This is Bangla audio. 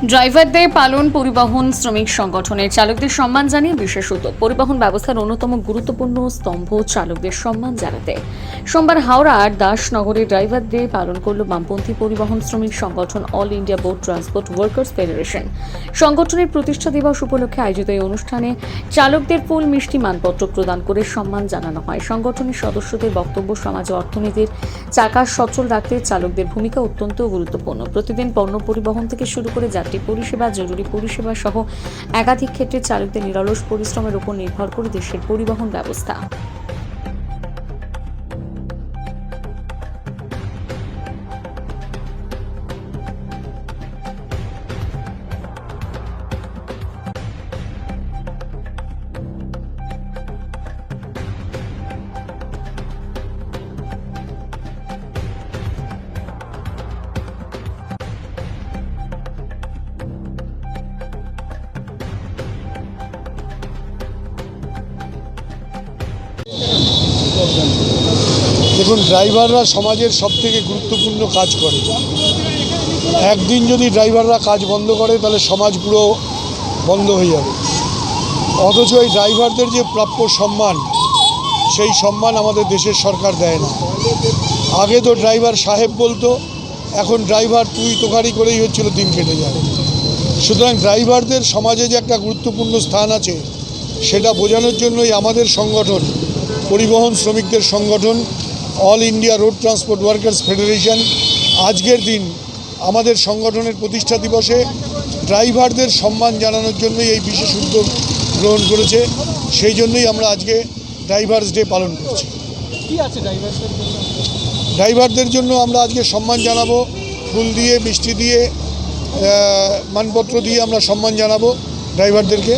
ড্রাইভারদের পালন পরিবহন শ্রমিক সংগঠনের চালকদের সম্মান জানিয়ে বিশেষ উদ্যোগ। পরিবহন ব্যবস্থার অন্যতম গুরুত্বপূর্ণ স্তম্ভ চালকদের সম্মান জানাতে সোমবার হাওড়ার দাসনগরে ড্রাইভারদের পালন করল বামপন্থী পরিবহন শ্রমিক সংগঠন all India board transport workers federation. সংগঠনের প্রতিষ্ঠা দিবস উপলক্ষে আয়োজিত এই অনুষ্ঠানে চালকদের ফুল মিষ্টি মানপত্র প্রদান করে সম্মান জানানো হয়। সংগঠনের সদস্যদের বক্তব্য, সমাজ ও অর্থনীতির চাকা সচল রাখতে চালকদের ভূমিকা অত্যন্ত গুরুত্বপূর্ণ। প্রতিদিন পণ্য পরিবহন থেকে শুরু করে যাত্রী পরিষেবা, জরুরি পরিষেবা সহ একাধিক ক্ষেত্রে চালকদের নিরলস পরিশ্রমের উপর নির্ভর করে দেশের পরিবহন ব্যবস্থা। দেখুন, ড্রাইভাররা সমাজের সবথেকে গুরুত্বপূর্ণ কাজ করে। একদিন যদি ড্রাইভাররা কাজ বন্ধ করে তাহলে সমাজ পুরো বন্ধ হয়ে যাবে। অথচ এই ড্রাইভারদের যে প্রাপ্য সম্মান, সেই সম্মান আমাদের দেশের সরকার দেয় না। আগে তো ড্রাইভার সাহেব বলতো, এখন ড্রাইভার তুই তোকারি করেই হচ্ছিল, দিন কেটে যায়। সুতরাং ড্রাইভারদের সমাজে যে একটা গুরুত্বপূর্ণ স্থান আছে সেটা বোঝানোর জন্যই আমাদের সংগঠন, পরিবহন শ্রমিকদের সংগঠন all India road transport workers federation, আজকের দিন আমাদের সংগঠনের প্রতিষ্ঠা দিবসে ড্রাইভারদের সম্মান জানানোর জন্যই এই বিশেষ উদ্যোগ গ্রহণ করেছে। সেই জন্যই আমরা আজকে ড্রাইভার্স ডে পালন করছি। কি আছে ড্রাইভারদের জন্য? ড্রাইভারদের জন্য আমরা আজকে সম্মান জানাবো, ফুল দিয়ে, মিষ্টি দিয়ে, মানপত্র দিয়ে আমরা সম্মান জানাবো ড্রাইভারদেরকে।